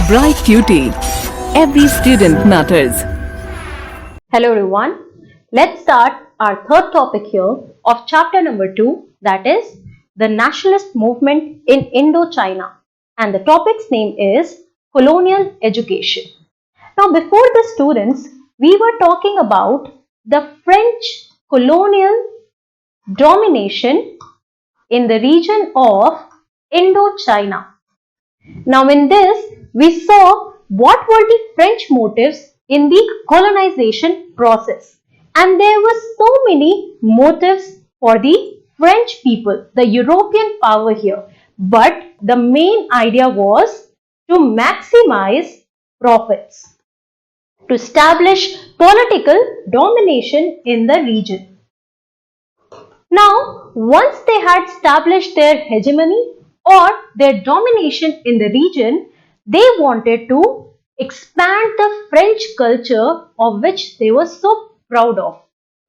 Bright Cutie. Every student matters. Hello everyone. Let's start our third topic here of chapter number 2, that is the nationalist movement in Indochina, and the topic's name is colonial education. Now before the students, we were talking about the French colonial domination in the region of Indochina. Now in this, we saw what were the French motives in the colonization process, and there were so many motives for the French people, the European power here, but the main idea was to maximize profits, to establish political domination in the region. Now, once they had established their hegemony or their domination in the region, they wanted to expand the French culture of which they were so proud of,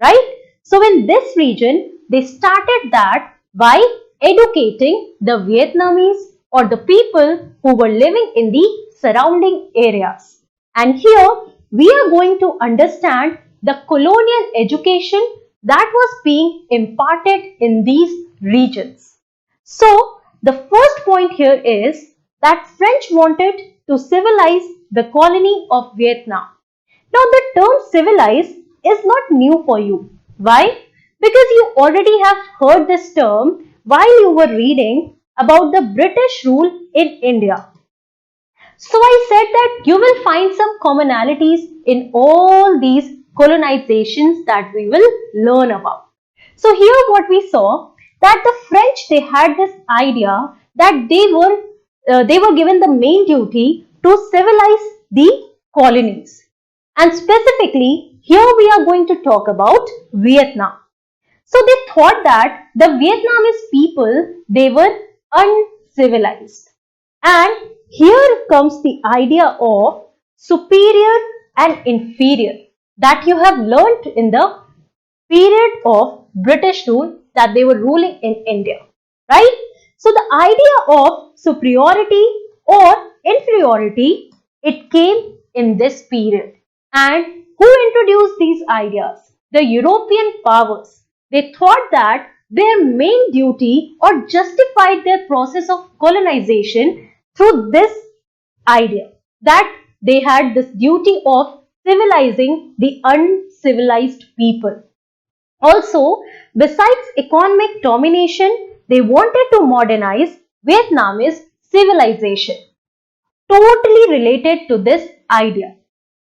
right? So in this region, they started that by educating the Vietnamese or the people who were living in the surrounding areas. And here we are going to understand the colonial education that was being imparted in these regions. So the first point here is that French wanted to civilize the colony of Vietnam. Now the term civilize is not new for you. Why? Because you already have heard this term while you were reading about the British rule in India. So I said that you will find some commonalities in all these colonizations that we will learn about. So here what we saw, that the French, they had this idea that they were given the main duty to civilize the colonies, and specifically here we are going to talk about Vietnam. So they thought that the Vietnamese people, they were uncivilized, and here comes the idea of superior and inferior that you have learnt in the period of British rule that they were ruling in India, right? So the idea of superiority or inferiority, it came in this period. And who introduced these ideas? The European powers. They thought that their main duty or justified their process of colonization through this idea, that they had this duty of civilizing the uncivilized people. Also, besides economic domination, they wanted to modernize Vietnamese civilization. Totally related to this idea.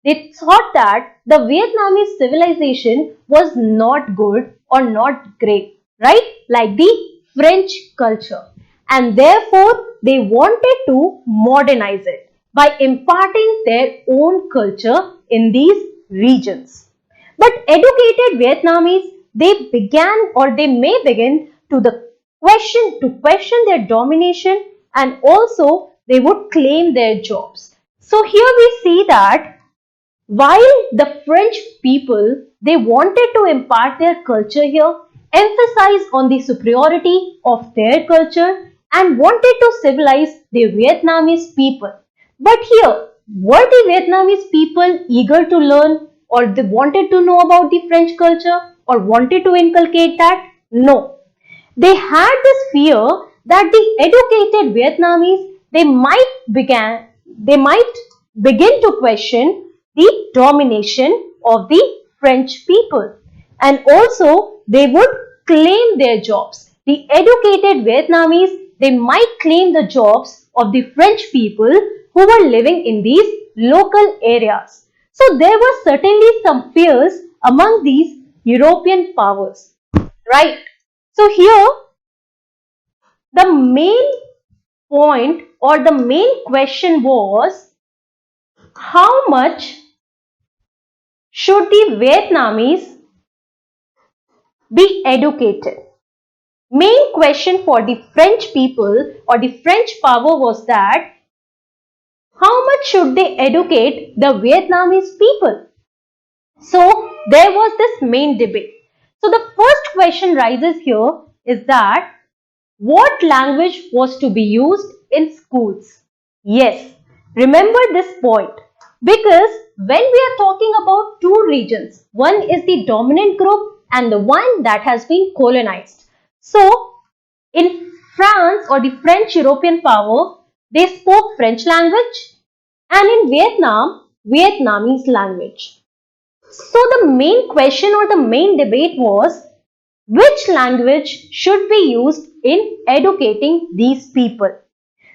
They thought that the Vietnamese civilization was not good or not great, right? Like the French culture. And therefore, they wanted to modernize it by imparting their own culture in these regions. But educated Vietnamese, they began or they may begin to question their domination, and also they would claim their jobs. So here we see that while the French people, they wanted to impart their culture here, emphasize on the superiority of their culture and wanted to civilize the Vietnamese people. But here, were the Vietnamese people eager to learn, or they wanted to know about the French culture or wanted to inculcate that? No. They had this fear that the educated Vietnamese, they might begin to question the domination of the French people, and also they would claim their jobs. The educated Vietnamese, they might claim the jobs of the French people who were living in these local areas. So there were certainly some fears among these European powers, right? So here the main point or the main question was, how much should the Vietnamese be educated? Main question for the French people or the French power was that how much should they educate the Vietnamese people? So there was this main debate. So the first question rises here is that what language was to be used in schools? Yes, Remember this point, because when we are talking about two regions, one is the dominant group and the one that has been colonized. So, in France or the French European power, they spoke French language, and in Vietnam, Vietnamese language. So the main question or the main debate was, which language should be used in educating these people?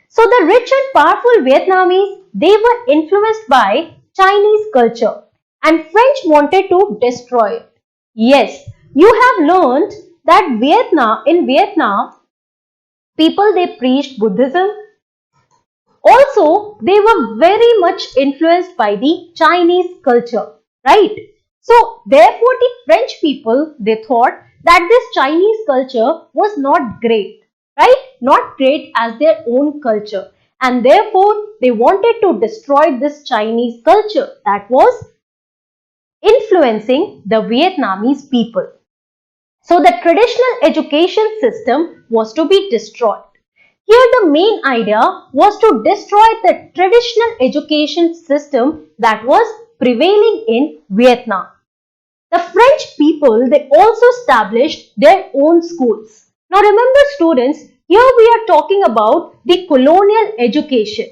So the rich and powerful Vietnamese, they were influenced by Chinese culture, and French wanted to destroy it. Yes, you have learned that in Vietnam, people they preached Buddhism. Also, they were very much influenced by the Chinese culture, right? So, therefore, the French people, they thought that this Chinese culture was not great, right? Not great as their own culture. And therefore, they wanted to destroy this Chinese culture that was influencing the Vietnamese people. So, the traditional education system was to be destroyed. Here the main idea was to destroy the traditional education system that was prevailing in Vietnam. The French people, they also established their own schools. Now remember students, here we are talking about the colonial education.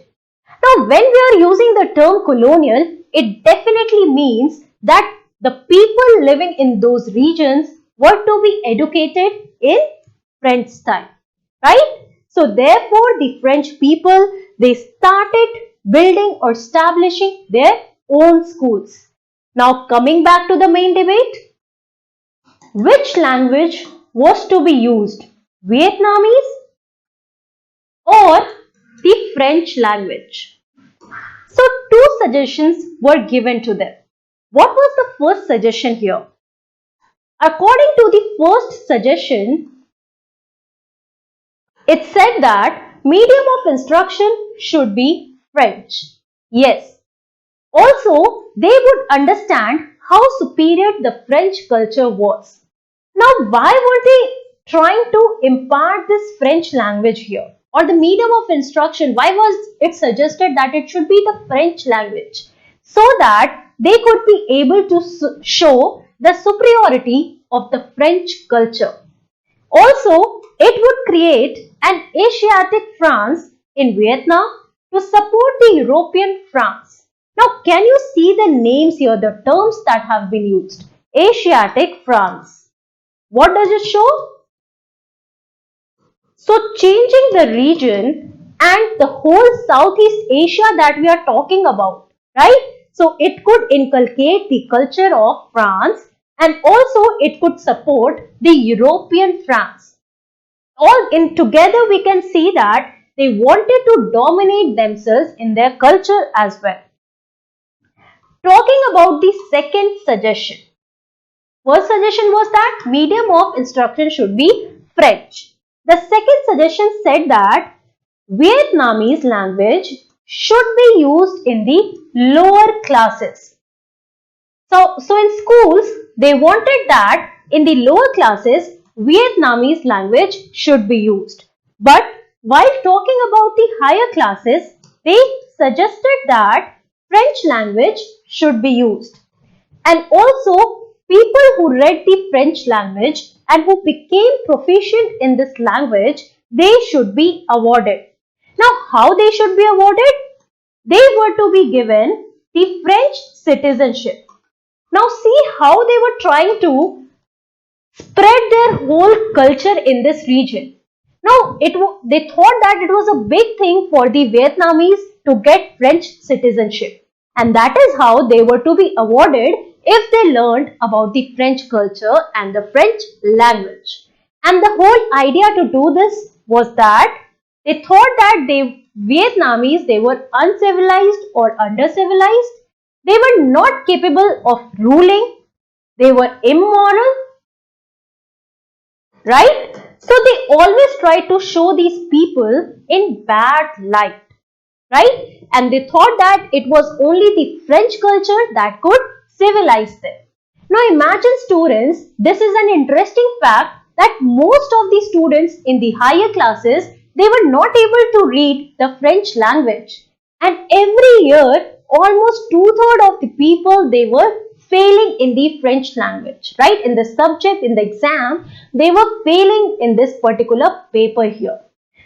Now when we are using the term colonial, it definitely means that the people living in those regions were to be educated in French style, right? So therefore the French people, they started building or establishing their own schools. Now coming back to the main debate, which language was to be used? Vietnamese or the French language? So two suggestions were given to them. What was the first suggestion here? According to the first suggestion, it said that medium of instruction should be French. Yes. Also, they would understand how superior the French culture was. Now, why were they trying to impart this French language here? Or the medium of instruction, why was it suggested that it should be the French language? So that they could be able to show the superiority of the French culture. Also, it would create an Asiatic France in Vietnam to support the European France. Now, can you see the names here, the terms that have been used? Asiatic France. What does it show? So, changing the region and the whole Southeast Asia that we are talking about, right? So, it could inculcate the culture of France, and also it could support the European France. All in together we can see that they wanted to dominate themselves in their culture as well. Talking about the second suggestion. First suggestion was that medium of instruction should be French. The second suggestion said that Vietnamese language should be used in the lower classes. So in schools, they wanted that in the lower classes, Vietnamese language should be used. But while talking about the higher classes, they suggested that French language should be used. And also, people who read the French language and who became proficient in this language, they should be awarded. Now, how they should be awarded? They were to be given the French citizenship. Now, see how they were trying to spread their whole culture in this region. Now, they thought that it was a big thing for the Vietnamese to get French citizenship. And that is how they were to be awarded if they learned about the French culture and the French language. And the whole idea to do this was that they thought that Vietnamese, they were uncivilized or undercivilized. They were not capable of ruling. They were immoral. Right? So they always try to show these people in bad light. Right? And they thought that it was only the French culture that could civilize them. Now imagine students, this is an interesting fact that most of the students in the higher classes, they were not able to read the French language. And every year, almost two-thirds of the people, they were failing in the French language, right? In the subject, in the exam, they were failing in this particular paper here.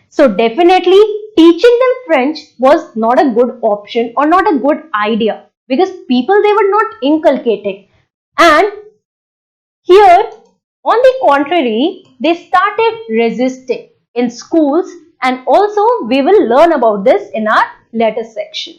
So definitely teaching them French was not a good option or not a good idea, because people, they were not inculcating. And here, on the contrary, they started resisting in schools, and also we will learn about this in our later section.